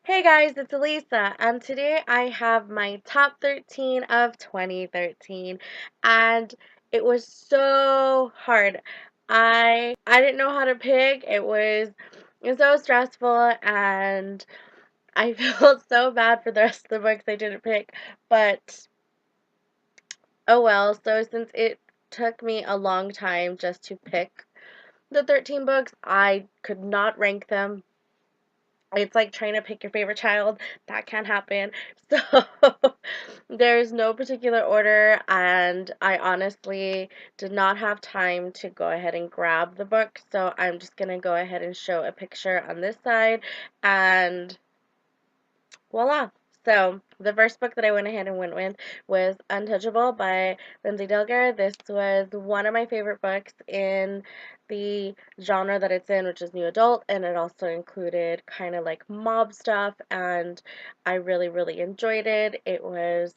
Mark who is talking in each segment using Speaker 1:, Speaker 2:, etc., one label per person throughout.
Speaker 1: Hey guys, it's Elisa, and today I have my top 13 of 2013, and it was so hard. I didn't know how to pick. It was so stressful, and I felt so bad for the rest of the books I didn't pick, but oh well. So since it took me a long time just to pick the 13 books, I could not rank them. It's like trying to pick your favorite child. That can't happen. So there's no particular order, and I honestly did not have time to go ahead and grab the book. So I'm just going to go ahead and show a picture on this side, and voila. So the first book that I went ahead and went with was Untouchable by Lindsay Delgar. This was one of my favorite books in the genre that it's in, which is new adult, and it also included kind of like mob stuff, and I really, really enjoyed it. It was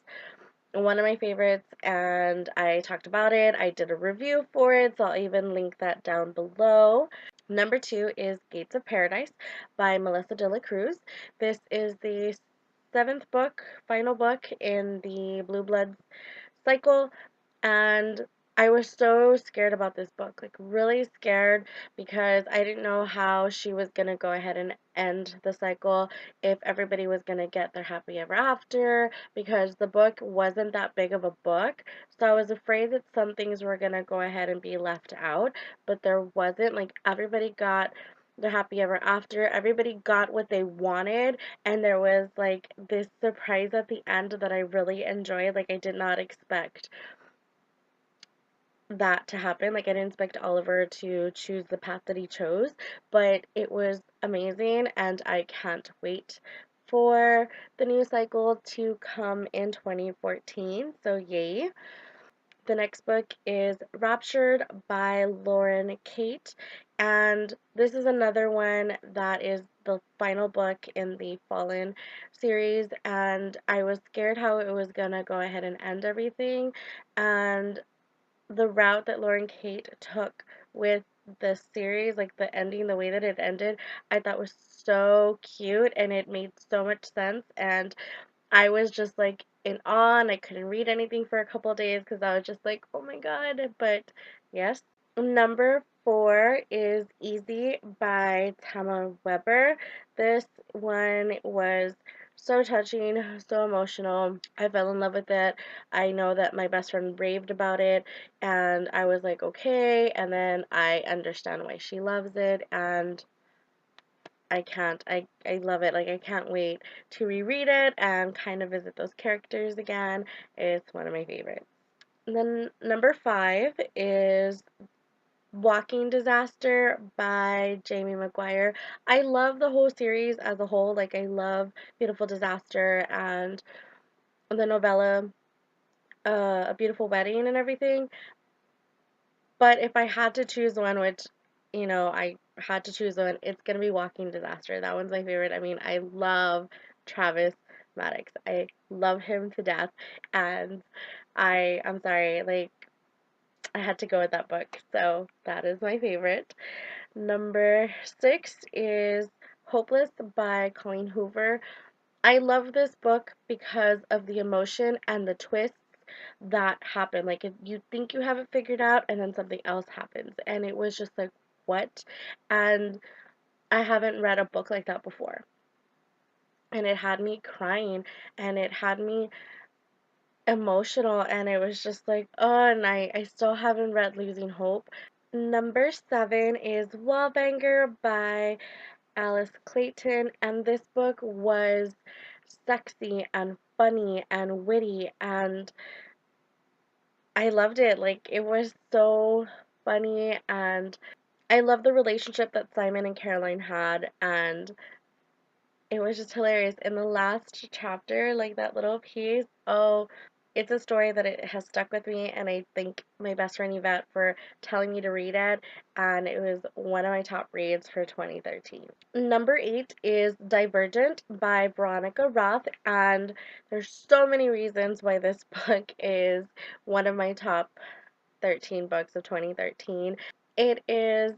Speaker 1: one of my favorites, and I talked about it. I did a review for it, so I'll even link that down below. Number two is Gates of Paradise by Melissa de la Cruz. This is the seventh book, final book in the Blue Bloods cycle, and I was so scared about this book, like really scared, because I didn't know how she was gonna go ahead and end the cycle, if everybody was gonna get their happy ever after, because the book wasn't that big of a book, so I was afraid that some things were gonna go ahead and be left out, but there wasn't. Like, everybody got the happy ever after, everybody got what they wanted, and there was like this surprise at the end that I really enjoyed. Like, I did not expect that to happen. Like, I didn't expect Oliver to choose the path that he chose, but it was amazing, and I can't wait for the new cycle to come in 2014. So yay. The next book is Raptured by Lauren Kate, and this is another one that is the final book in the Fallen series, and I was scared how it was gonna go ahead and end everything, and the route that Lauren Kate took with the series, like the ending, the way that it ended, I thought was so cute, and it made so much sense, and I was just like in awe, and I couldn't read anything for a couple of days because I was just like, oh my god. But yes. Number four is Easy by Tammara Weber. This one was so touching, so emotional. I fell in love with it. I know that my best friend raved about it, and I was like, okay. And then I understand why she loves it, and I can't. I love it. Like, I can't wait to reread it and kind of visit those characters again. It's one of my favorites. And then number five is Walking Disaster by Jamie McGuire. I love the whole series as a whole. Like, I love Beautiful Disaster and the novella, A Beautiful Wedding and everything. But if I had to choose one, which, I had to choose one, it's gonna be Walking Disaster. That one's my favorite. I mean, I love Travis Maddox. I love him to death, and I'm sorry, like, I had to go with that book, so that is my favorite. Number six is Hopeless by Colleen Hoover. I love this book because of the emotion and the twists that happen. Like, if you think you have it figured out, and then something else happens, and it was just like, what? And I haven't read a book like that before, and it had me crying, and it had me emotional, and it was just like, oh, and I still haven't read Losing Hope. Number seven is Wallbanger by Alice Clayton, and this book was sexy and funny and witty, and I loved it. Like, it was so funny, and I love the relationship that Simon and Caroline had, and it was just hilarious. In the last chapter, like that little piece, oh, it's a story that it has stuck with me, and I thank my best friend Yvette for telling me to read it, and it was one of my top reads for 2013. Number eight is Divergent by Veronica Roth, and there's so many reasons why this book is one of my top 13 books of 2013. It is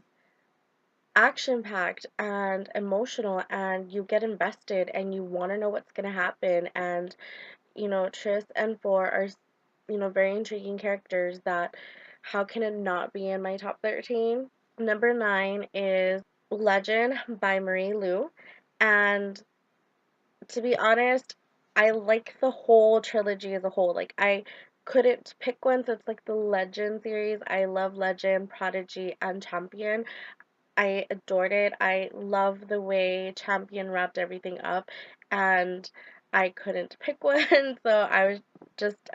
Speaker 1: action-packed and emotional, and you get invested and you want to know what's going to happen. And Tris and Four are, very intriguing characters that how can it not be in my top 13? Number 9 is Legend by Marie Lu. And to be honest, I like the whole trilogy as a whole. Like, I couldn't pick one, so it's like the Legend series. I love Legend, Prodigy, and Champion. I adored it. I love the way Champion wrapped everything up, and I couldn't pick one, so I was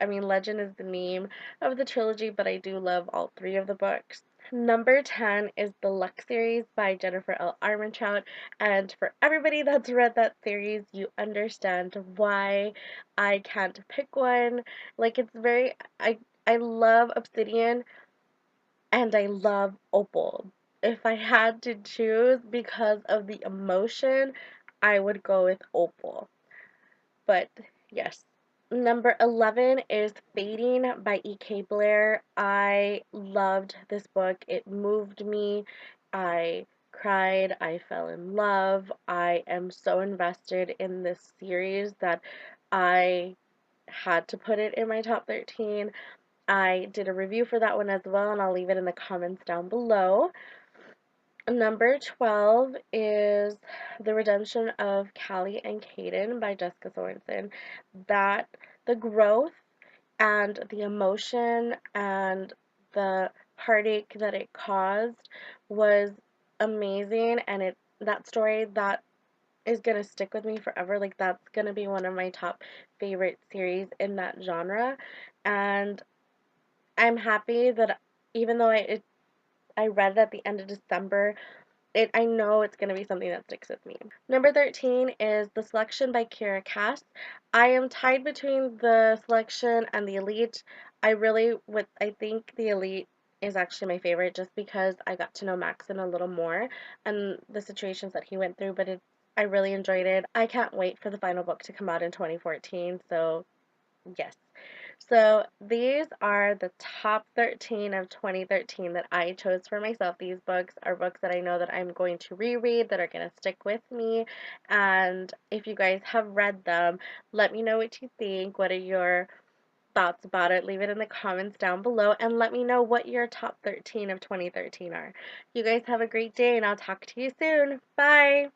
Speaker 1: Legend is the name of the trilogy, but I do love all three of the books. Number 10 is the Luck series by Jennifer L. Armentrout, and for everybody that's read that series, you understand why I can't pick one. Like, I love Obsidian and I love Opal. If I had to choose because of the emotion, I would go with Opal. But yes. Number 11 is Fading by E.K. Blair. I loved this book. It moved me. I cried. I fell in love. I am so invested in this series that I had to put it in my top 13. I did a review for that one as well, and I'll leave it in the comments down below. Number 12 is The Redemption of Callie and Kayden by Jessica Sorensen. The growth and the emotion and the heartache that it caused was amazing, and that story that is gonna stick with me forever. Like, that's gonna be one of my top favorite series in that genre. And I'm happy that even though I read it at the end of December, I know it's going to be something that sticks with me. Number 13 is The Selection by Kiera Cass. I am tied between The Selection and The Elite. I think The Elite is actually my favorite just because I got to know Maxon a little more and the situations that he went through, but I really enjoyed it. I can't wait for the final book to come out in 2014, so yes. So these are the top 13 of 2013 that I chose for myself. These books are books that I know that I'm going to reread, that are going to stick with me. And if you guys have read them, let me know what you think. What are your thoughts about it? Leave it in the comments down below and let me know what your top 13 of 2013 are. You guys have a great day and I'll talk to you soon. Bye!